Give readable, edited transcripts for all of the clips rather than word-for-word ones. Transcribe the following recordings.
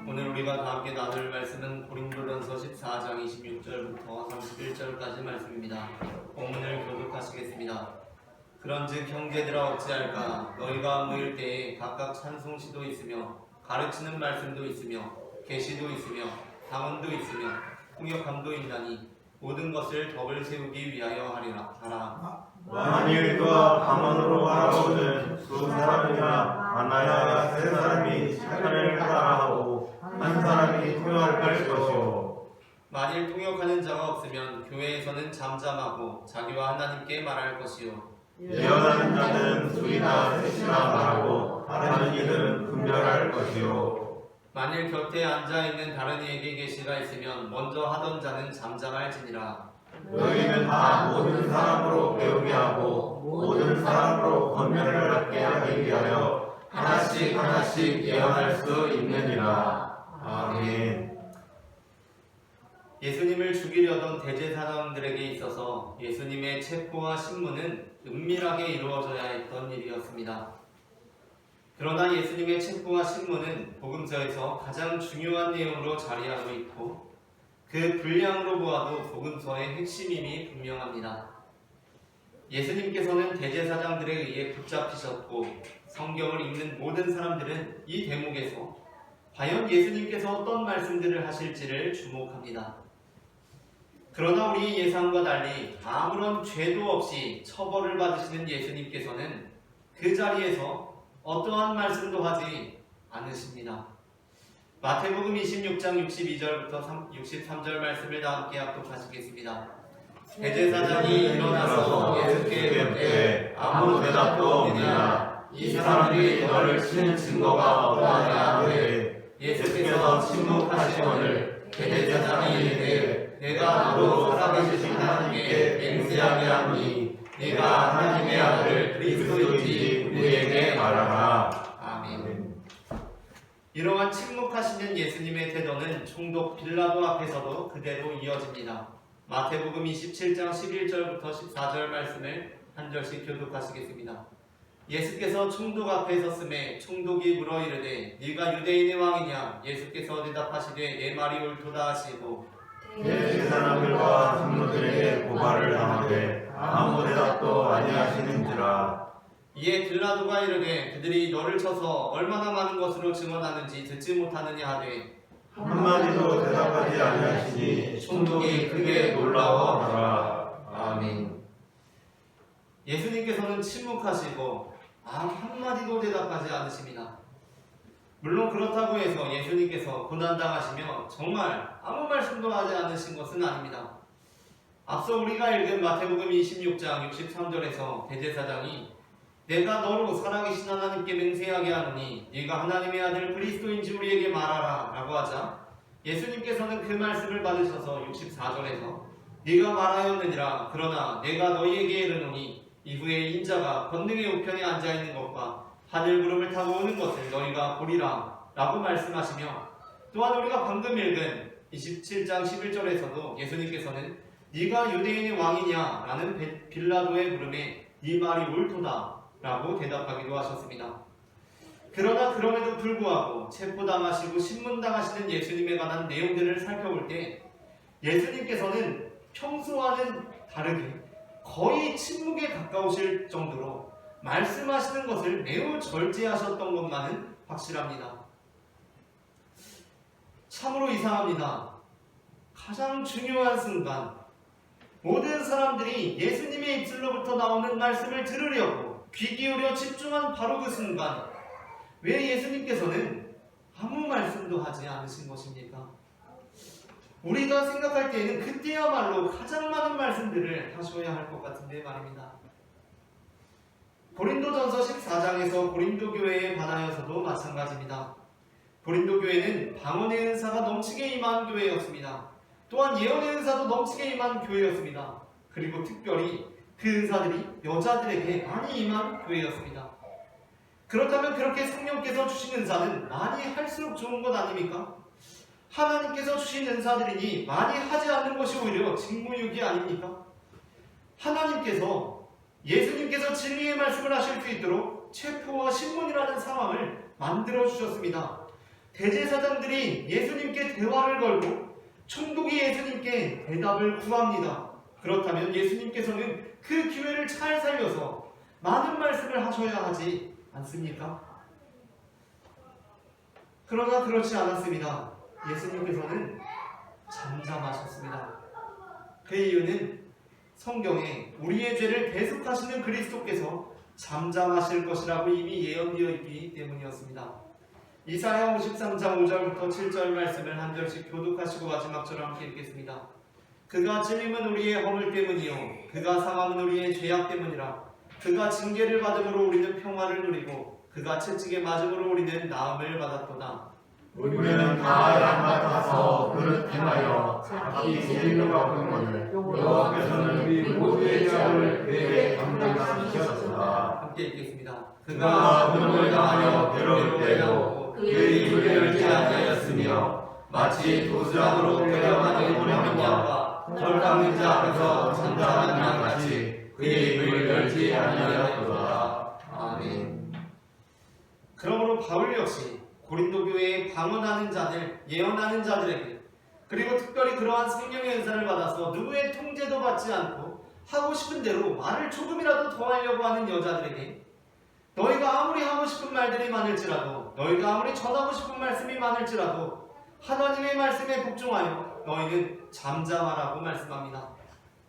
오늘 우리가 다 함께 나눌 말씀은 고린도전서 14장 26절부터 31절까지 말씀입니다. 본문을 교독하시겠습니다. 그런즉 형제들아 어찌할까? 너희가 모일 때에 각각 찬송시도 있으며 가르치는 말씀도 있으며 계시도 있으며 방언도 있으며 통역함도 있나니 모든 것을 덕을 세우기 위하여 하라. 만일 그와 방언으로 하라거든 두 사람이나 많아야 세 사람이 차례를 따라하고 한 사람이 통역할 것이요. 만일 통역하는 자가 없으면 교회에서는 잠잠하고 자기와 하나님께 말할 것이요. 예언하는 자는 둘이나 셋이나 말하고 다른 이들은 분별할 것이요. 만일 곁에 앉아있는 다른 이에게 계시가 있으면 먼저 하던 자는 잠잠할지니라. 너희는 다 모든 사람으로 배우게 하고 모든 사람으로 권면을 받게 하기 위하여 하나씩 하나씩 예언할 수 있느니라. 아멘. 예수님을 죽이려던 대제사장들에게 있어서 예수님의 체포와 심문은 은밀하게 이루어져야 했던 일이었습니다. 그러나 예수님의 체포와 심문은 복음서에서 가장 중요한 내용으로 자리하고 있고 그 분량으로 보아도 복음서의 핵심임이 분명합니다. 예수님께서는 대제사장들에 의해 붙잡히셨고 성경을 읽는 모든 사람들은 이 대목에서 과연 예수님께서 어떤 말씀들을 하실지를 주목합니다. 그러나 우리 예상과 달리 아무런 죄도 없이 처벌을 받으시는 예수님께서는 그 자리에서 어떠한 말씀도 하지 않으십니다. 마태복음 26장 62절부터 63절 말씀을 다 함께 합독하시겠습니다. 대제사장이 일어나서 예수께 묻되 아무 대답도 없느냐? 이 사람들이 너를 치는 증거가 어떠하냐 하되 예수께서 침묵하시거늘 대제사장이 이르되 내가 너로 살아계신 하나님께 맹세하게 하노니 네가 하나님의 아들 그리스도인지 우리에게 말하라. 아멘. 이러한 침묵하시는 예수님의 태도는 총독 빌라도 앞에서도 그대로 이어집니다. 마태복음 27장 11절부터 14절 말씀을 한 절씩 교독하시겠습니다. 예수께서 총독 앞에 섰음에 총독이 물어 이르되 네가 유대인의 왕이냐? 예수께서 대답하시되 내 말이 옳도다 하시고 대제사장들과 장로들에게 고발을 당하되 아무 대답도 아니하시는지라. 이에 빌라도가 이르되 그들이 너를 쳐서 얼마나 많은 것으로 증언하는지 듣지 못하느냐 하되 한마디도 대답하지 아니하시니 총독이 크게 놀라워하더라. 아멘. 예수님께서는 침묵하시고 한마디도 대답하지 않으십니다. 물론 그렇다고 해서 예수님께서 고난당하시며 정말 아무 말씀도 하지 않으신 것은 아닙니다. 앞서 우리가 읽은 마태복음 26장 63절에서 대제사장이 내가 너로 살아계신 하나님께 맹세하게 하노니 네가 하나님의 아들 그리스도인지 우리에게 말하라 라고 하자 예수님께서는 그 말씀을 받으셔서 64절에서 네가 말하였느니라. 그러나 내가 너희에게 이르노니 이후에 인자가 권능의 우편에 앉아있는 것과 하늘 구름을 타고 오는 것을 너희가 보리라 라고 말씀하시며 또한 우리가 방금 읽은 27장 11절에서도 예수님께서는 네가 유대인의 왕이냐 라는 빌라도의 물음에 네 말이 옳도다 라고 대답하기도 하셨습니다. 그러나 그럼에도 불구하고 체포당하시고 신문당하시는 예수님에 관한 내용들을 살펴볼 때 예수님께서는 평소와는 다르게 거의 침묵에 가까우실 정도로 말씀하시는 것을 매우 절제하셨던 것만은 확실합니다. 참으로 이상합니다. 가장 중요한 순간 모든 사람들이 예수님의 입술로부터 나오는 말씀을 들으려고 귀 기울여 집중한 바로 그 순간 왜 예수님께서는 아무 말씀도 하지 않으신 것입니까? 우리가 생각할 때에는 그때야말로 가장 많은 말씀들을 하셔야 할 것 같은데 말입니다. 고린도전서 14장에서 고린도 교회에 관하여서도 마찬가지입니다. 고린도 교회는 방언의 은사가 넘치게 임한 교회였습니다. 또한 예언의 은사도 넘치게 임한 교회였습니다. 그리고 특별히 그 은사들이 여자들에게 많이 임한 교회였습니다. 그렇다면 그렇게 성령께서 주신 은사는 많이 할수록 좋은 것 아닙니까? 하나님께서 주신 은사들이니 많이 하지 않는 것이 오히려 직무유기 아닙니까? 하나님께서 예수님께서 진리의 말씀을 하실 수 있도록 체포와 신문이라는 상황을 만들어 주셨습니다. 대제사장들이 예수님께 대화를 걸고 총독이 예수님께 대답을 구합니다. 그렇다면 예수님께서는 그 기회를 잘 살려서 많은 말씀을 하셔야 하지 않습니까? 그러나 그렇지 않았습니다. 예수님께서는 잠잠하셨습니다. 그 이유는 성경에 우리의 죄를 대속하시는 그리스도께서 잠잠하실 것이라고 이미 예언되어 있기 때문이었습니다. 이사야 53장 5절부터 7절 말씀을 한 절씩 교독하시고 마지막처럼 함께 읽겠습니다. 그가 찔림은 우리의 허물 때문이요 그가 상함은 우리의 죄악 때문이라. 그가 징계를 받음으로 우리는 평화를 누리고 그가 채찍에 맞음으로 우리는 나음을 받았도다. 우리는 다 양 같아서 그를 행하여 자기 죄를 갚은 여호와께서는 우리 모두의 죄를 그에게 감당시켰도다. 함께 읽겠습니다. 그가 눈물 당하여 괴로울 때도 그의 입을 열지 아니하였으며 마치 도수장으로 데려가는 어린 양과 털 깎는 자 앞에서 잠잠한 양같이 그의 입을 열지 아니하였도다. 아멘. 그러므로 바울 역시 고린도 교회에 방언하는 자들, 예언하는 자들에게 그리고 특별히 그러한 성령의 은사를 받아서 누구의 통제도 받지 않고 하고 싶은 대로 말을 조금이라도 더 하려고 하는 여자들에게 너희가 아무리 하고 싶은 말들이 많을지라도 너희가 아무리 전하고 싶은 말씀이 많을지라도 하나님의 말씀에 복종하여 너희는 잠잠하라고 말씀합니다.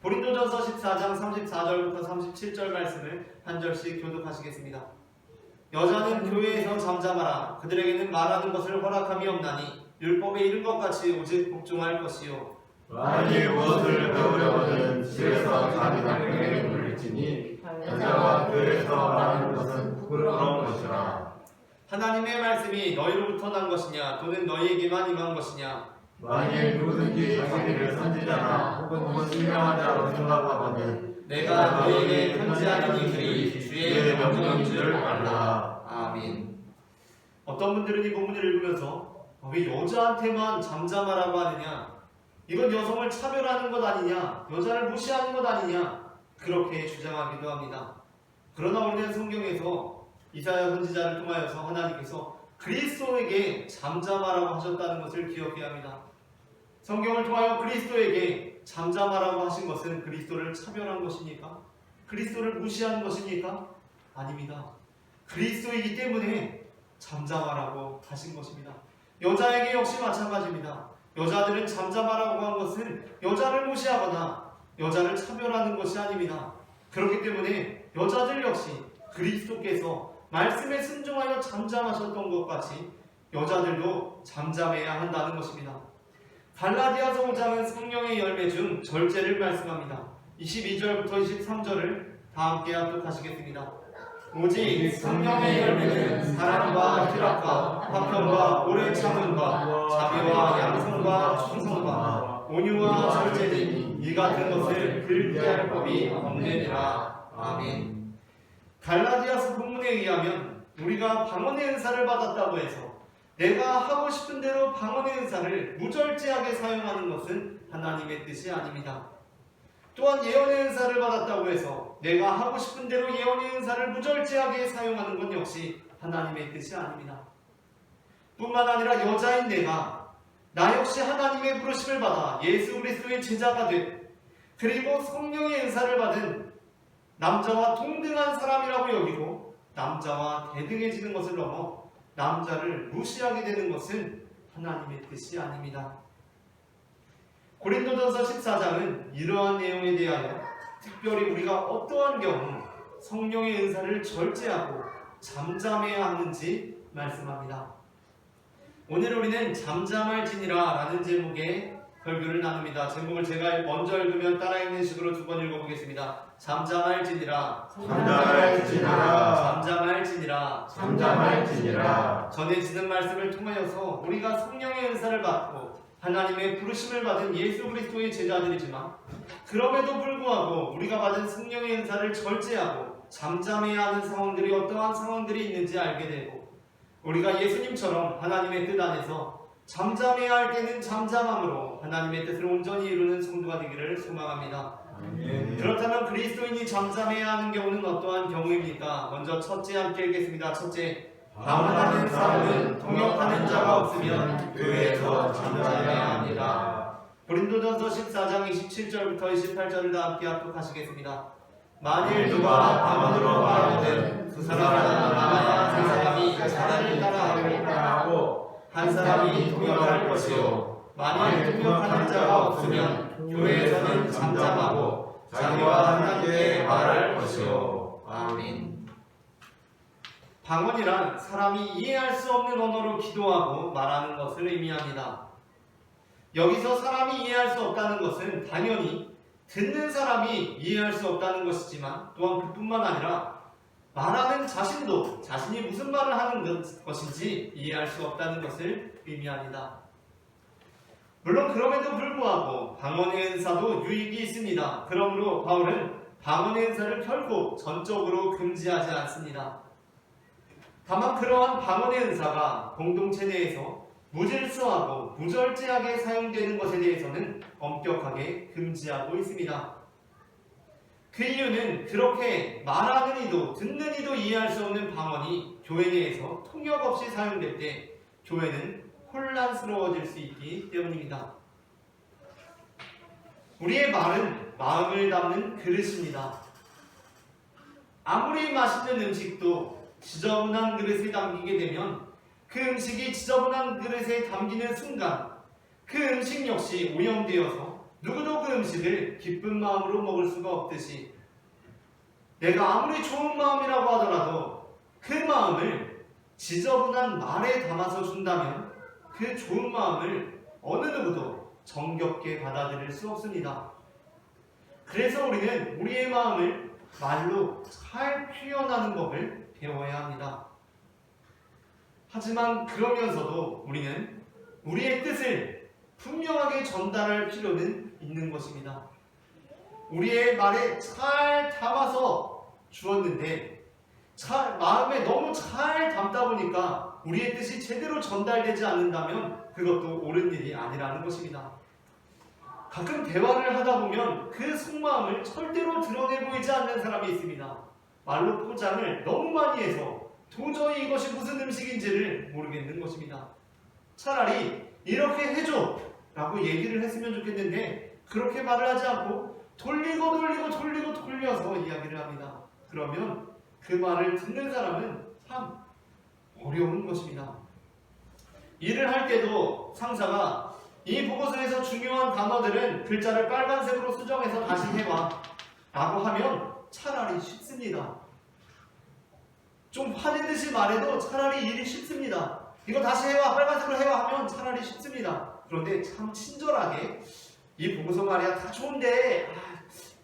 고린도전서 14장 34절부터 37절 말씀을 한 절씩 교독하시겠습니다. 여자는 교회에서 잠잠하라. 그들에게는 말하는 것을 허락함이 없나니 율법에 이른 것 같이 오직 복종할 것이요. 만일 무엇을 배우려거든 집에서 자기 남편에게 물리치니 여자가 교회에서 말하는 것은 부끄러운 것이라. 하나님의 말씀이 너희로부터 난 것이냐 또는 너희에게만 임한 것이냐. 만일 누구든지 자기를 선지자나 혹은 신명한 자로 생각하거든 내가 너희에게 편지하는 이들이 주의 명령인 줄 알라. 아멘. 어떤 분들은 이 본문을 읽으면서 왜 여자한테만 잠잠하라고 하느냐, 이건 여성을 차별하는 것 아니냐, 여자를 무시하는 것 아니냐, 그렇게 주장하기도 합니다. 그러나 우리는 성경에서 이사야 선지자를 통하여서 하나님께서 그리스도에게 잠잠하라고 하셨다는 것을 기억해야 합니다. 성경을 통하여 그리스도에게 잠잠하라고 하신 것은 그리스도를 차별한 것입니까? 그리스도를 무시하는 것입니까? 아닙니다. 그리스도이기 때문에 잠잠하라고 하신 것입니다. 여자에게 역시 마찬가지입니다. 여자들은 잠잠하라고 한 것은 여자를 무시하거나 여자를 차별하는 것이 아닙니다. 그렇기 때문에 여자들 역시 그리스도께서 말씀에 순종하여 잠잠하셨던 것 같이 여자들도 잠잠해야 한다는 것입니다. 갈라디아서 5장은 성령의 열매 중 절제를 말씀합니다. 22절부터 23절을 다 함께 합독하시겠습니다. 오직 성령의 열매는 사랑과 희락과 화평과 오래 참음과 자비와 양성과 충성과 온유와 절제니 이 같은 것을 글귀할 법이 없느니라. 아멘. 갈라디아서 본문에 의하면 우리가 방언의 은사를 받았다고 해서 내가 하고 싶은 대로 방언의 은사를 무절제하게 사용하는 것은 하나님의 뜻이 아닙니다. 또한 예언의 은사를 받았다고 해서 내가 하고 싶은 대로 예언의 은사를 무절제하게 사용하는 것 역시 하나님의 뜻이 아닙니다. 뿐만 아니라 여자인 내가 나 역시 하나님의 부르심을 받아 예수 그리스도의 제자가 된, 그리고 성령의 은사를 받은 남자와 동등한 사람이라고 여기고 남자와 대등해지는 것을 넘어 남자를 무시하게 되는 것은 하나님의 뜻이 아닙니다. 고린도전서 14장은 이러한 내용에 대하여 특별히 우리가 어떠한 경우 성령의 은사를 절제하고 잠잠해야 하는지 말씀합니다. 오늘 우리는 잠잠할지니라 라는 제목의 설교를 나눕니다. 제목을 제가 먼저 읽으면 따라 읽는 식으로 두 번 읽어보겠습니다. 잠잠할지니라, 잠잠할지니라, 잠잠할지니라, 잠잠할지니라. 전해지는 말씀을 통하여서 우리가 성령의 은사를 받고 하나님의 부르심을 받은 예수 그리스도의 제자들이지만 그럼에도 불구하고 우리가 받은 성령의 은사를 절제하고 잠잠해야 하는 상황들이 어떠한 상황들이 있는지 알게 되고, 우리가 예수님처럼 하나님의 뜻 안에서 잠잠해야 할 때는 잠잠함으로 하나님의 뜻을 온전히 이루는 성도가 되기를 소망합니다. 아멘. 그렇다면 그리스도인이 잠잠해야 하는 경우는 어떠한 경우입니까? 먼저 첫째 함께 읽겠습니다. 첫째, 방언하는 사람은 통역하는 자가 없으면 교회에서 잠잠해야 합니다. 고린도전서 14장 27절부터 28절을 다 함께 합독하시겠습니다. 만일 누가 방언으로 말하거든 두 사람은 나와 한 사람이 차라를 따라하고 하고 한 사람이 통역할 것이요 만일 통역하는 자가 없으면 교회에서는 잠잠하고 자기와 하나님께 말할 것이요. 아멘. 방언이란 사람이 이해할 수 없는 언어로 기도하고 말하는 것을 의미합니다. 여기서 사람이 이해할 수 없다는 것은 당연히 듣는 사람이 이해할 수 없다는 것이지만 또한 그뿐만 아니라 말하는 자신도 자신이 무슨 말을 하는 것인지 이해할 수 없다는 것을 의미합니다. 물론 그럼에도 불구하고 방언의 은사도 유익이 있습니다. 그러므로 바울은 방언의 은사를 결코 전적으로 금지하지 않습니다. 다만 그러한 방언의 은사가 공동체 내에서 무질서하고 무절제하게 사용되는 것에 대해서는 엄격하게 금지하고 있습니다. 그 이유는 그렇게 말하는 이도 듣는 이도 이해할 수 없는 방언이 교회 내에서 통역 없이 사용될 때 교회는 혼란스러워질 수 있기 때문입니다. 우리의 말은 마음을 담는 그릇입니다. 아무리 맛있는 음식도 지저분한 그릇에 담기게 되면 그 음식이 지저분한 그릇에 담기는 순간 그 음식 역시 오염되어서 누구도 그 음식을 기쁜 마음으로 먹을 수가 없듯이 내가 아무리 좋은 마음이라고 하더라도 그 마음을 지저분한 말에 담아서 준다면 그 좋은 마음을 어느 누구도 정겹게 받아들일 수 없습니다. 그래서 우리는 우리의 마음을 말로 잘 표현하는 법을 배워야 합니다. 하지만 그러면서도 우리는 우리의 뜻을 분명하게 전달할 필요는 있는 것입니다. 우리의 말에 잘 담아서 주었는데 마음에 너무 잘 담다 보니까 우리의 뜻이 제대로 전달되지 않는다면 그것도 옳은 일이 아니라는 것입니다. 가끔 대화를 하다 보면 그 속마음을 절대로 드러내 보이지 않는 사람이 있습니다. 말로 포장을 너무 많이 해서 도저히 이것이 무슨 음식인지를 모르겠는 것입니다. 차라리 이렇게 해줘 라고 얘기를 했으면 좋겠는데 그렇게 말을 하지 않고 돌려서 이야기를 합니다. 그러면 그 말을 듣는 사람은 참 어려운 것입니다. 일을 할 때도 상사가 이 보고서에서 중요한 단어들은 글자를 빨간색으로 수정해서 다시 해와 라고 하면 차라리 쉽습니다. 좀 화내듯이 말해도 차라리 일이 쉽습니다. 이거 다시 해와, 빨간색으로 해와 하면 차라리 쉽습니다. 그런데 참 친절하게 이 보고서 말이야 다 좋은데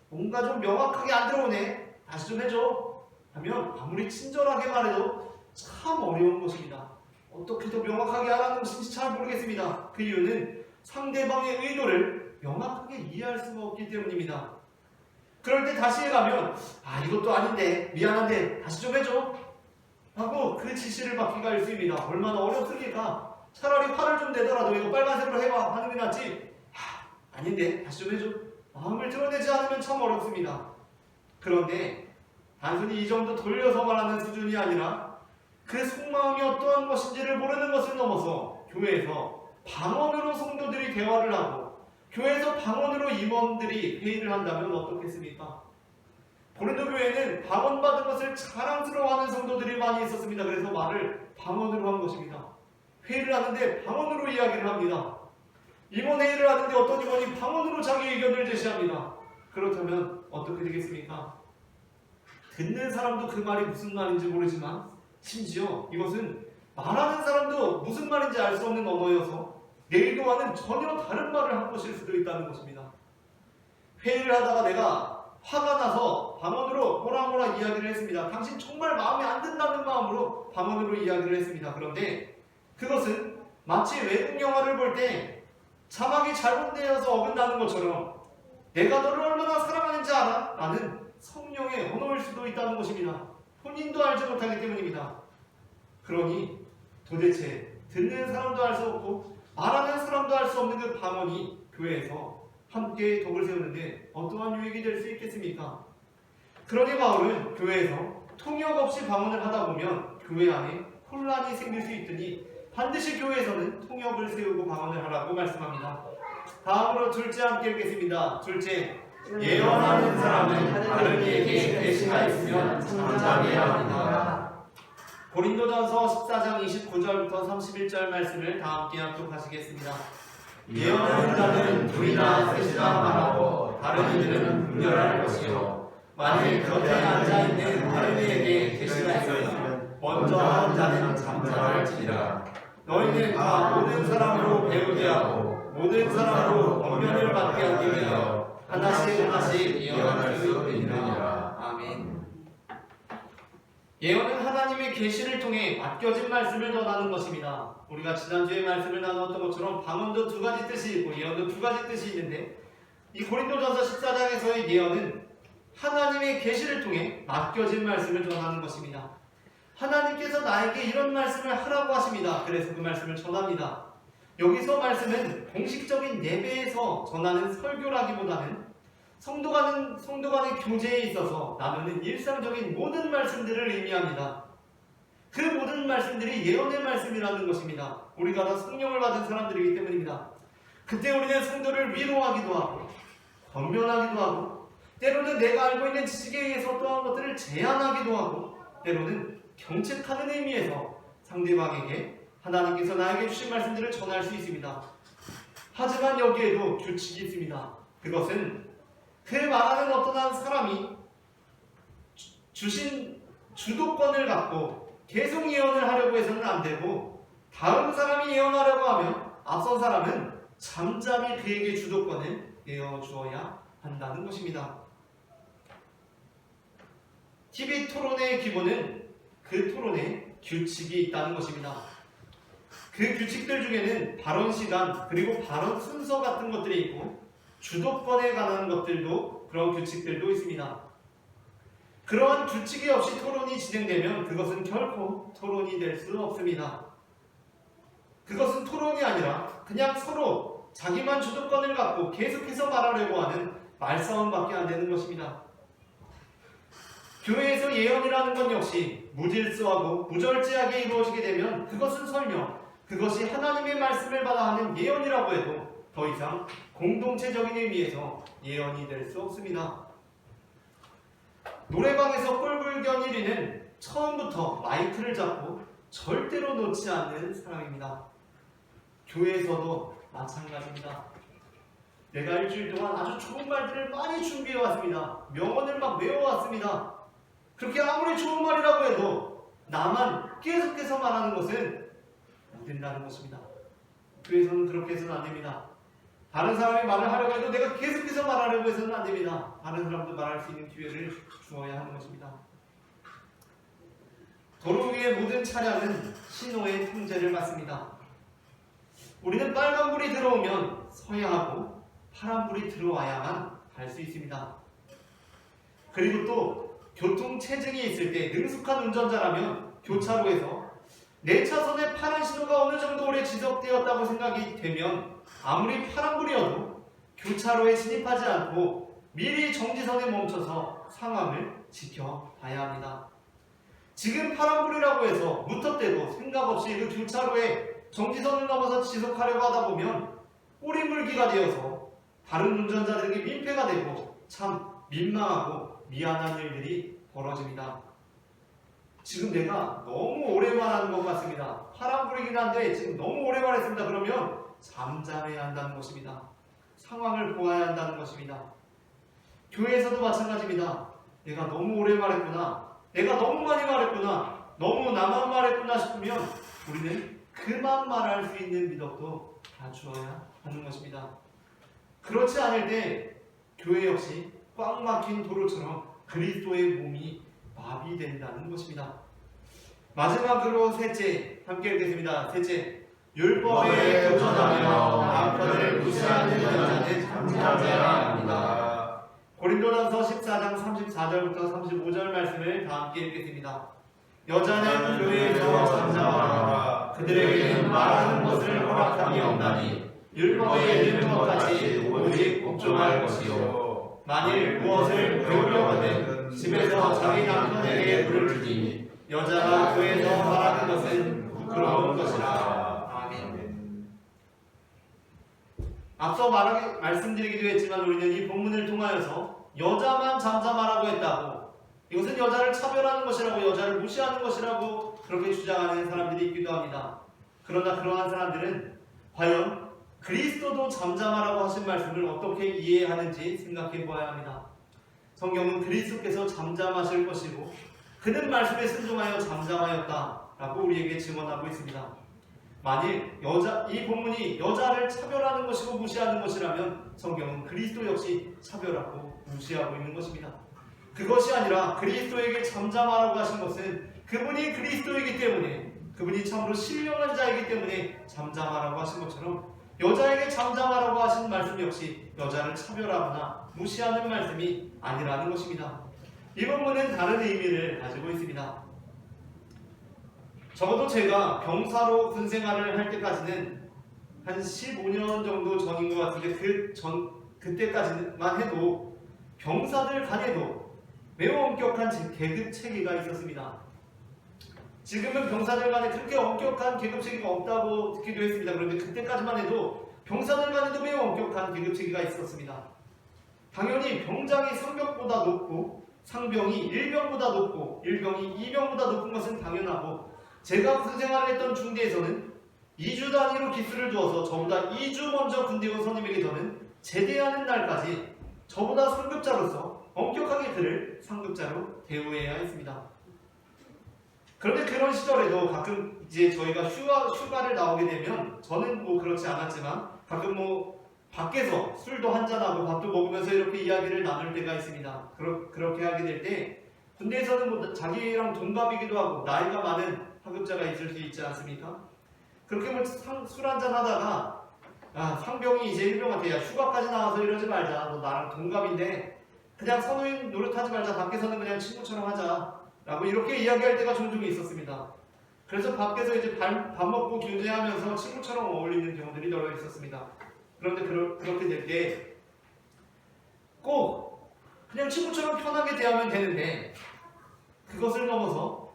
뭔가 좀 명확하게 안 들어오네, 다시 좀 해줘 하면 아무리 친절하게 말해도 참 어려운 것입니다. 어떻게 더 명확하게 하라는 것인지 잘 모르겠습니다. 그 이유는 상대방의 의도를 명확하게 이해할 수가 없기 때문입니다. 그럴 때 다시 해가면 이것도 아닌데 미안한데 다시 좀 해줘 하고 그 지시를 받기가 일쑤입니다. 얼마나 어렵습니까? 차라리 화를 좀 내더라도 이거 빨간색으로 해봐 하는 게 낫지 아닌데 다시 좀 해줘 마음을 드러내지 않으면 참 어렵습니다. 그런데 단순히 이 정도 돌려서 말하는 수준이 아니라 그 속마음이 어떠한 것인지를 모르는 것을 넘어서 교회에서 방언으로 성도들이 대화를 하고 교회에서 방언으로 임원들이 회의를 한다면 어떻겠습니까? 고린도 교회에는 방언 받은 것을 자랑스러워하는 성도들이 많이 있었습니다. 그래서 말을 방언으로 한 것입니다. 회의를 하는데 방언으로 이야기를 합니다. 임원 회의를 하는데 어떤 임원이 방언으로 자기 의견을 제시합니다. 그렇다면 어떻게 되겠습니까? 듣는 사람도 그 말이 무슨 말인지 모르지만 심지어 이것은 말하는 사람도 무슨 말인지 알 수 없는 언어여서 내 의도와는 전혀 다른 말을 한 것일 수도 있다는 것입니다. 회의를 하다가 내가 화가 나서 방언으로 뭐라 이야기를 했습니다. 당신 정말 마음에 안 든다는 마음으로 방언으로 이야기를 했습니다. 그런데 그것은 마치 외국 영화를 볼 때 자막이 잘못되어서 어긋나는 것처럼 내가 너를 얼마나 사랑하는지 알아? 라는 성령의 언어일 수도 있다는 것입니다. 본인도 알지 못하기 때문입니다. 그러니 도대체 듣는 사람도 알 수 없고 말하는 사람도 알 수 없는 그 방언이 교회에서 함께 덕을 세우는데 어떠한 유익이 될 수 있겠습니까? 그러니 바울은 교회에서 통역 없이 방언을 하다 보면 교회 안에 혼란이 생길 수 있으니 반드시 교회에서는 통역을 세우고 방언을 하라고 말씀합니다. 다음으로 둘째 함께 읽겠습니다. 둘째, 예언하는 사람은 다른 이에게 계시가 있으면 잠잠해야 합니다. 고린도전서 14장 29절부터 31절 말씀을 다 함께 합독하시겠습니다. 예언하는 자는 둘이나 셋이나 말하고 다른 이들은 분별할 것이요 만일 곁에 앉아있는 다른 이에게 계시가 있으면 먼저 한 자는 잠잠할지니라. 너희는 다 모든 사람으로 배우게 하고 모든 사람으로 권면을 받게 하기 위하여 하나씩 예언할 수 있느니라. 아멘. 예언은 하나님의 계시를 통해 맡겨진 말씀을 전하는 것입니다. 우리가 지난주에 말씀을 나누었던 것처럼 방언도 두 가지 뜻이 있고 예언도 두 가지 뜻이 있는데, 이 고린도전서 14장에서의 예언은 하나님의 계시를 통해 맡겨진 말씀을 전하는 것입니다. 하나님께서 나에게 이런 말씀을 하라고 하십니다. 그래서 그 말씀을 전합니다. 여기서 말씀은 공식적인 예배에서 전하는 설교라기보다는 성도 간의 교제에 있어서 나누는 일상적인 모든 말씀들을 의미합니다. 그 모든 말씀들이 예언의 말씀이라는 것입니다. 우리가 다 성령을 받은 사람들이기 때문입니다. 그때 우리는 성도를 위로하기도 하고 권면하기도 하고, 때로는 내가 알고 있는 지식에 의해서 어떠한 것들을 제안하기도 하고, 때로는 경책하는 의미에서 상대방에게 하나님께서 나에게 주신 말씀들을 전할 수 있습니다. 하지만 여기에도 규칙이 있습니다. 그것은 그 말하는 어떠한 사람이 주신 주도권을 갖고 계속 예언을 하려고 해서는 안 되고, 다음 사람이 예언하려고 하면 앞선 사람은 잠잠히 그에게 주도권을 내어주어야 한다는 것입니다. TV 토론의 기본은 그 토론에 규칙이 있다는 것입니다. 그 규칙들 중에는 발언 시간 그리고 발언 순서 같은 것들이 있고, 주도권에 관한 것들도, 그런 규칙들도 있습니다. 그러한 규칙이 없이 토론이 진행되면 그것은 결코 토론이 될 수 없습니다. 그것은 토론이 아니라 그냥 서로 자기만 주도권을 갖고 계속해서 말하려고 하는 말싸움밖에 안 되는 것입니다. 교회에서 예언이라는 건 역시 무질서하고 무절제하게 이루어지게 되면 그것은 설령 그것이 하나님의 말씀을 받아 하는 예언이라고 해도 더 이상 공동체적인 의미에서 예언이 될 수 없습니다. 노래방에서 꼴불견 1위는 처음부터 마이크를 잡고 절대로 놓지 않는 사람입니다. 교회에서도 마찬가지입니다. 내가 일주일 동안 아주 좋은 말들을 많이 준비해 왔습니다. 명언을 막 외워왔습니다. 그렇게 아무리 좋은 말이라고 해도 나만 계속해서 말하는 것은 안 된다는 것입니다. 교회에서는 그렇게 해서는 안 됩니다. 다른 사람이 말을 하려고 해도 내가 계속해서 말하려고 해서는 안 됩니다. 다른 사람도 말할 수 있는 기회를 주어야 하는 것입니다. 도로 위의 모든 차량은 신호의 통제를 받습니다. 우리는 빨간불이 들어오면 서야 하고 파란불이 들어와야만 갈 수 있습니다. 그리고 또 교통체증이 있을 때 능숙한 운전자라면 교차로에서 내 차선에 파란 신호가 어느 정도 오래 지속되었다고 생각이 되면 아무리 파란불이어도 교차로에 진입하지 않고 미리 정지선에 멈춰서 상황을 지켜봐야 합니다. 지금 파란불이라고 해서 무턱대고 생각 없이 그 교차로에 정지선을 넘어서 지속하려고 하다 보면 꼬리물기가 되어서 다른 운전자들에게 민폐가 되고 참 민망하고 미안한 일들이 벌어집니다. 지금 내가 너무 오래 말하는 것 같습니다. 파란불이긴 한데 지금 너무 오래 말했습니다. 그러면 잠잠해야 한다는 것입니다. 상황을 보아야 한다는 것입니다. 교회에서도 마찬가지입니다. 내가 너무 오래 말했구나, 내가 너무 많이 말했구나, 너무 나만 말했구나 싶으면 우리는 그만 말할 수 있는 미덕도 갖추어야 하는 것입니다. 그렇지 않을 때 교회 역시 꽉 막힌 도로처럼 그리스도의 몸이 마비된다는 것입니다. 마지막으로 셋째, 함께 읽겠습니다. 셋째, 율법에 도전하며 남편을 무시하는 여자는 잠잠해야 합니다. 고린도전서 14장 34절부터 35절 말씀을 다 함께 읽겠습니다. 여자는 교회에서 잠잠하라. 그들에게는 말하는 것을 허락함이 없나니 율법에 있는 것 같이 오직 복종할 것이요, 만일 무엇을 배우려거든 집에서 자기 남편에게 물을 주니 여자가 교회에서 말하는 것은 부끄러운 것이라. 아멘. 앞서 말씀드리기도 했지만 우리는 이 본문을 통하여서 여자만 잠잠하라고 했다고, 이것은 여자를 차별하는 것이라고, 여자를 무시하는 것이라고 그렇게 주장하는 사람들이 있기도 합니다. 그러나 그러한 사람들은 과연 그리스도도 잠잠하라고 하신 말씀을 어떻게 이해하는지 생각해 보아야 합니다. 성경은 그리스도께서 잠잠하실 것이고 그는 말씀에 순종하여 잠잠하였다라고 우리에게 증언하고 있습니다. 만일 이 본문이 여자를 차별하는 것이고 무시하는 것이라면 성경은 그리스도 역시 차별하고 무시하고 있는 것입니다. 그것이 아니라 그리스도에게 잠잠하라고 하신 것은 그분이 그리스도이기 때문에, 그분이 참으로 신령한 자이기 때문에 잠잠하라고 하신 것처럼 여자에게 잠잠하라고 하신 말씀 역시 여자를 차별하거나 무시하는 말씀이 아니라는 것입니다. 이 본문은 다른 의미를 가지고 있습니다. 적어도 제가 병사로 군 생활을 할 때까지는 한 15년 정도 전인 것 같은데 그때까지만 해도 병사들 간에도 매우 엄격한 계급 체계가 있었습니다. 지금은 병사들 간에 그렇게 엄격한 계급 체계가 없다고 듣기도 했습니다. 그런데 그때까지만 해도 병사들 간에도 매우 엄격한 계급 체계가 있었습니다. 당연히 병장이 상병보다 높고 상병이 일병보다 높고 일병이 이병보다 높은 것은 당연하고, 제가 군 생활을 했던 중대에서는 2주 단위로 기수를 두어서 저보다 2주 먼저 군대 온 선임에게서는 제대하는 날까지 저보다 상급자로서 엄격하게 그를 상급자로 대우해야 했습니다. 그런데 그런 시절에도 가끔 이제 저희가 휴가를 나오게 되면, 저는 뭐 그렇지 않았지만 가끔 뭐 밖에서 술도 한잔하고 밥도 먹으면서 이렇게 이야기를 나눌 때가 있습니다. 그렇게 하게 될 때 군대에서는 뭐 자기랑 동갑이기도 하고 나이가 많은 하급자가 있을 수 있지 않습니까? 그렇게 뭐 술 한잔 하다가 상병이 이제 일병한테 야 휴가까지 나와서 이러지 말자, 너 나랑 동갑인데 그냥 선우인 노릇하지 말자, 밖에서는 그냥 친구처럼 하자 라고 이렇게 이야기할 때가 종종 있었습니다. 그래서 밖에서 이제 밥 먹고 교제하면서 친구처럼 어울리는 경우들이 여러 있었습니다. 그런데 그렇게 될 때 꼭 그냥 친구처럼 편하게 대하면 되는데, 그것을 넘어서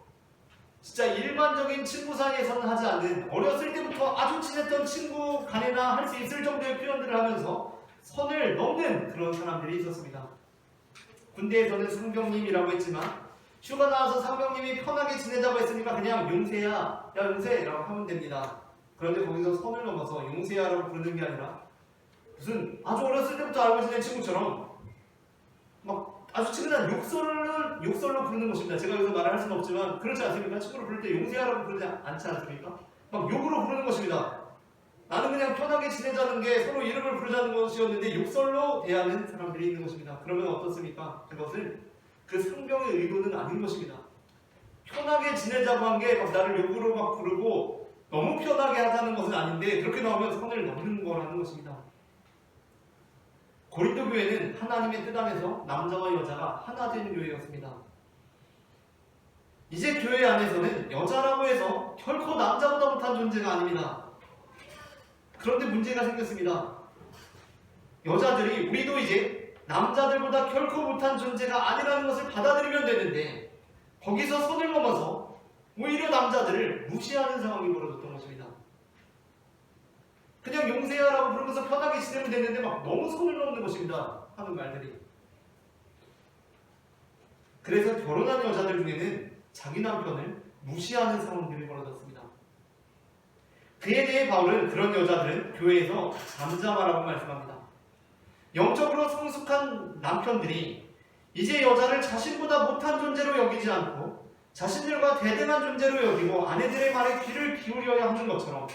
진짜 일반적인 친구 사이에서는 하지 않는, 어렸을 때부터 아주 친했던 친구 간에나 할 수 있을 정도의 표현들을 하면서 선을 넘는 그런 사람들이 있었습니다. 군대에서는 상병님이라고 했지만 휴가 나와서 상병님이 편하게 지내자고 했으니까 그냥 용세야, 야 용세라고 하면 됩니다. 그런데 거기서 선을 넘어서 용세야라고 부르는 게 아니라 무슨 아주 어렸을 때부터 알고 지낸 친구처럼 막 아주 친근한 욕설로 부르는 것입니다. 제가 여기서 말을 할 수는 없지만 그렇지 않습니까? 친구를 부를 때 용세야라고 부르지 않지 않습니까? 막 욕으로 부르는 것입니다. 나는 그냥 편하게 지내자는 게 서로 이름을 부르자는 것이었는데 욕설로 대하는 사람들이 있는 것입니다. 그러면 어떻습니까? 그것은 그 상병의 의도는 아닌 것입니다. 편하게 지내자고 한 게 나를 욕으로 막 부르고 너무 편하게 하자는 것은 아닌데, 그렇게 나오면 선을 넘는 거라는 것입니다. 고린도 교회는 하나님의 뜻 안에서 남자와 여자가 하나 된 교회였습니다. 이제 교회 안에서는 여자라고 해서 결코 남자보다 못한 존재가 아닙니다. 그런데 문제가 생겼습니다. 여자들이 우리도 이제 남자들보다 결코 못한 존재가 아니라는 것을 받아들이면 되는데, 거기서 선을 넘어서 오히려 남자들을 무시하는 상황이 벌어졌던 것입니다. 그냥 용세야라고 부르면서 편하게 지내면 되는데 막 너무 선을 넘는 것입니다. 하는 말들이. 그래서 결혼한 여자들 중에는 자기 남편을 무시하는 상황들이 벌어졌습니다. 그에 대해 바울은 그런 여자들은 교회에서 잠잠하라고 말씀합니다. 영적으로 성숙한 남편들이 이제 여자를 자신보다 못한 존재로 여기지 않고 자신들과 대등한 존재로 여기고 아내들의 말에 귀를 기울여야 하는 것처럼,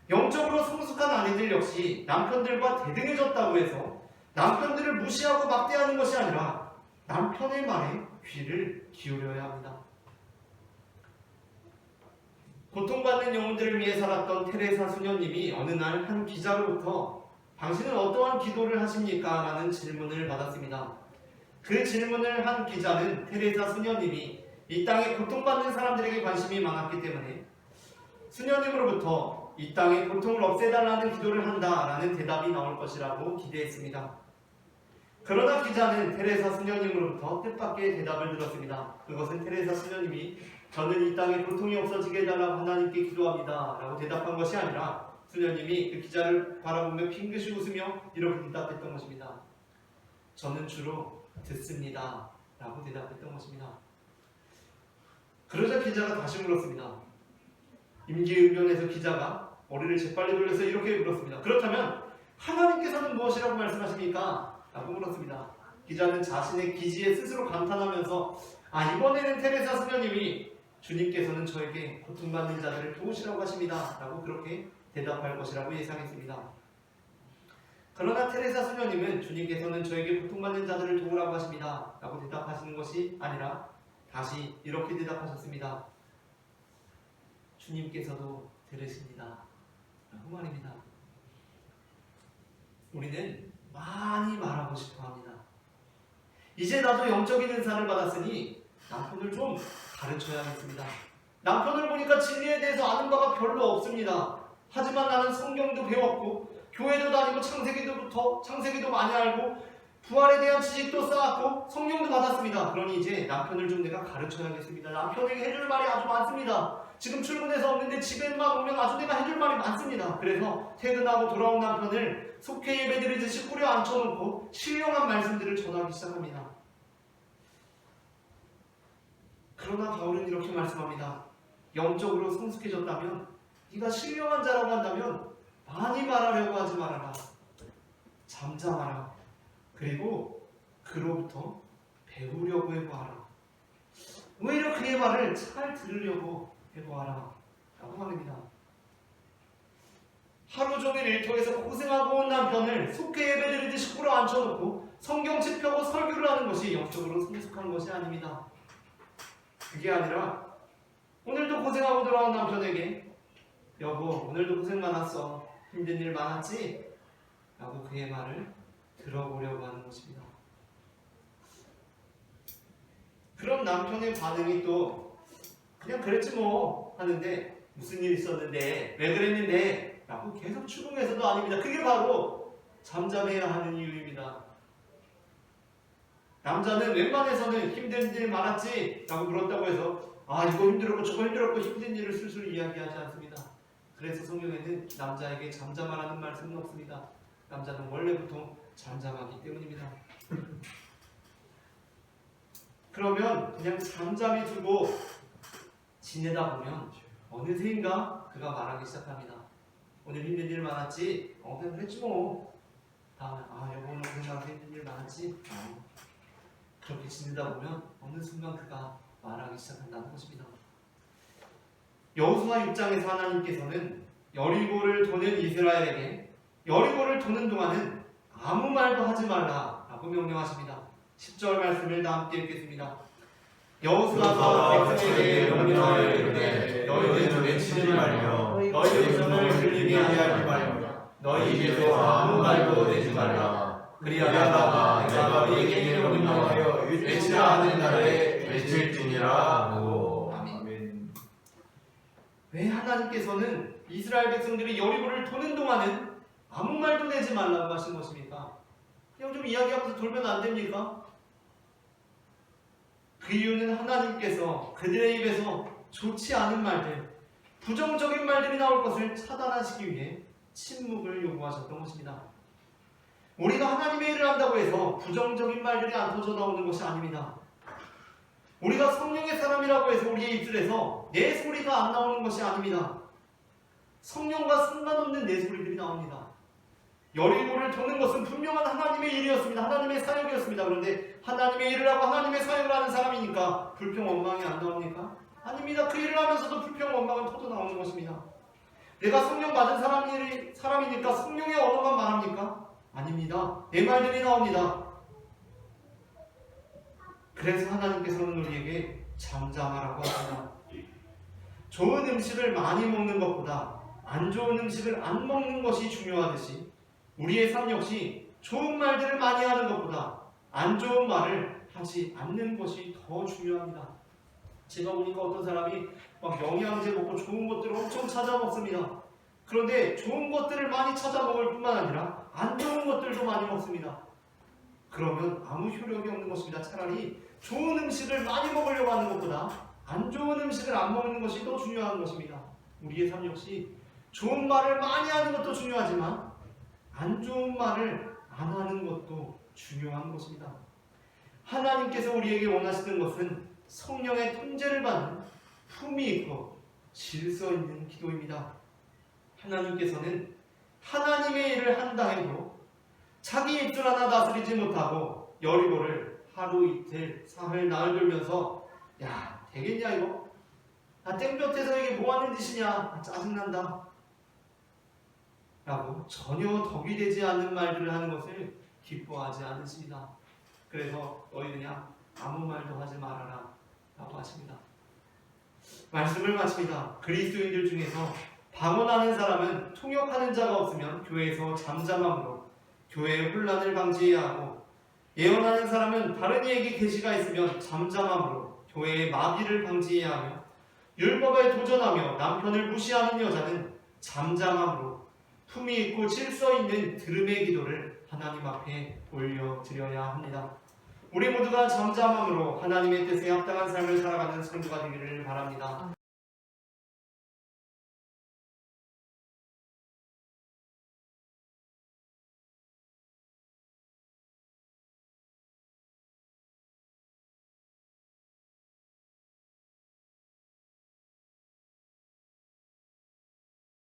영적으로 성숙한 아내들 역시 남편들과 대등해졌다고 해서 남편들을 무시하고 막대하는 것이 아니라 남편의 말에 귀를 기울여야 합니다. 고통받는 영혼들을 위해 살았던 테레사 수녀님이 어느 날 한 기자로부터 당신은 어떠한 기도를 하십니까? 라는 질문을 받았습니다. 그 질문을 한 기자는 테레사 수녀님이 이 땅에 고통받는 사람들에게 관심이 많았기 때문에 수녀님으로부터 이 땅의 고통을 없애달라는 기도를 한다라는 대답이 나올 것이라고 기대했습니다. 그러나 기자는 테레사 수녀님으로부터 뜻밖의 대답을 들었습니다. 그것은 테레사 수녀님이 저는 이 땅에 고통이 없어지게 해달라고 하나님께 기도합니다 라고 대답한 것이 아니라 수녀님이 그 기자를 바라보며 핑긋이 웃으며 이렇게 대답했던 것입니다. 저는 주로 듣습니다 라고 대답했던 것입니다. 그러자 기자가 다시 물었습니다. 임기응변에서 기자가 머리를 재빨리 돌려서 이렇게 물었습니다. 그렇다면 하나님께서는 무엇이라고 말씀하십니까? 라고 물었습니다. 기자는 자신의 기지에 스스로 감탄하면서 이번에는 테레사 수녀님이 주님께서는 저에게 고통받는 자들을 도우시라고 하십니다 라고 그렇게 대답할 것이라고 예상했습니다. 그러나 테레사 수녀님은 주님께서는 저에게 고통받는 자들을 도우라고 하십니다 라고 대답하시는 것이 아니라 다시 이렇게 대답하셨습니다. 주님께서도 들으십니다 라고 말입니다. 우리는 많이 말하고 싶어 합니다. 이제 나도 영적인 은사를 받았으니 남편을 좀 가르쳐야겠습니다. 남편을 보니까 진리에 대해서 아는 바가 별로 없습니다. 하지만 나는 성경도 배웠고 교회도 다니고 창세기도 많이 알고 부활에 대한 지식도 쌓았고 성령도 받았습니다. 그러니 이제 남편을 좀 내가 가르쳐야겠습니다. 남편에게 해줄 말이 아주 많습니다. 지금 출근해서 없는데 집에만 오면 아주 내가 해줄 말이 많습니다. 그래서 퇴근하고 돌아온 남편을 속회 예배드리듯이 꾸려 앉혀놓고 신령한 말씀들을 전하기 시작합니다. 그러나 바울은 이렇게 말씀합니다. 영적으로 성숙해졌다면, 네가 신령한 자라고 한다면 많이 말하려고 하지 말아라. 잠잠하라. 그리고 그로부터 배우려고 해보아라. 오히려 그의 말을 잘 들으려고 해보아라 라고 말합니다. 하루 종일 일터에서 고생하고 온 남편을 속회 예배드리듯이 꾸려 앉혀놓고 성경책 펴고 설교를 하는 것이 영적으로 성숙한 것이 아닙니다. 그게 아니라 오늘도 고생하고 돌아온 남편에게 여보 오늘도 고생 많았어. 힘든 일 많았지? 라고 그의 말을 들어보려고 하는 것입니다. 그럼 남편의 반응이 또 그냥 그랬지 뭐 하는데 무슨 일 있었는데 왜 그랬는데 라고 계속 추궁해서도 아닙니다. 그게 바로 잠잠해야 하는 이유입니다. 남자는 웬만해서는 힘든 일 많았지? 라고 물었다고 해서 이거 힘들었고 저거 힘들었고 힘든 일을 술술 이야기하지 않습니다. 그래서 성경에는 남자에게 잠잠하라는 말씀은 없습니다. 남자는 원래부터 잠잠하기 때문입니다. 그러면 그냥 잠잠히 두고 지내다 보면 어느새인가 그가 말하기 시작합니다. 오늘 힘든 일 많았지? 그냥 그랬지 뭐. 다음에 여보 오늘 고생하고 힘든 일 많았지? 그렇게 지내다 보면 어느 순간 그가 말하기 시작한다는 것입니다. 여호수아 6장에서 하나님께서는 여리고를 도는 이스라엘에게 여리고를 도는 동안은 아무 말도 하지 말라라고 명령하십니다. 10절 말씀을 다 함께 읽겠습니다. 여호수아가 백성에게 명령하여 이르되 너희는 외치지 말며 너희 음성을 들리게 하지 말며 너희 입에서 아무 말도 내지 말라. 그리하다가 내가 너희에게 명령하여 외치라 하는 날에 외칠지니라. 아멘. 왜 하나님께서는 이스라엘 백성들이 여리고를 도는 동안은 아무 말도 내지 말라고 하신 것입니까? 그냥 좀 이야기하면서 돌면 안 됩니까? 그 이유는 하나님께서 그들의 입에서 좋지 않은 말들, 부정적인 말들이 나올 것을 차단하시기 위해 침묵을 요구하셨던 것입니다. 우리가 하나님의 일을 한다고 해서 부정적인 말들이 안 터져 나오는 것이 아닙니다. 우리가 성령의 사람이라고 해서 우리의 입술에서 내 소리가 안 나오는 것이 아닙니다. 성령과 상관없는 내 소리들이 나옵니다. 여리고를 도는 것은 분명한 하나님의 일이었습니다. 하나님의 사역이었습니다. 그런데 하나님의 일을 하고 하나님의 사역을 하는 사람이니까 불평 원망이 안 나옵니까? 아닙니다. 그 일을 하면서도 불평 원망은 터져 나오는 것입니다. 내가 성령 받은 사람이니까 성령의 언어만 말합니까? 아닙니다. 내 말들이 나옵니다. 그래서 하나님께서는 우리에게 잠잠하라고 하십니다. 좋은 음식을 많이 먹는 것보다 안 좋은 음식을 안 먹는 것이 중요하듯이 우리의 삶 역시 좋은 말들을 많이 하는 것보다 안 좋은 말을 하지 않는 것이 더 중요합니다. 제가 보니까 어떤 사람이 막 영양제 먹고 좋은 것들을 엄청 찾아 먹습니다. 그런데 좋은 것들을 많이 찾아 먹을 뿐만 아니라 안 좋은 것들도 많이 먹습니다. 그러면 아무 효력이 없는 것입니다. 차라리 좋은 음식을 많이 먹으려고 하는 것보다 안 좋은 음식을 안 먹는 것이 더 중요한 것입니다. 우리의 삶 역시 좋은 말을 많이 하는 것도 중요하지만 안 좋은 말을 안 하는 것도 중요한 것입니다. 하나님께서 우리에게 원하시는 것은 성령의 통제를 받는 품위 있고 질서 있는 기도입니다. 하나님께서는 하나님의 일을 한다 해도 자기 입술 하나 다스리지 못하고 여리고를 하루 이틀 사흘 나흘 돌면서 야 되겠냐 이거? 나 땡볕에서 이게 뭐하는 짓이냐? 짜증난다 라고 전혀 덕이 되지 않는 말들을 하는 것을 기뻐하지 않으십니다. 그래서 너희 그냥 아무 말도 하지 말아라 라고 하십니다. 말씀을 마칩니다. 그리스도인들 중에서 방언하는 사람은 통역하는 자가 없으면 교회에서 잠잠함으로 교회의 혼란을 방지해야 하고, 예언하는 사람은 다른 이에게 계시가 있으면 잠잠함으로 교회의 마비를 방지해야 하며, 율법에 도전하며 남편을 무시하는 여자는 잠잠함으로 품위 있고 질서 있는 들음의 기도를 하나님 앞에 올려드려야 합니다. 우리 모두가 잠잠함으로 하나님의 뜻에 합당한 삶을 살아가는 성도가 되기를 바랍니다.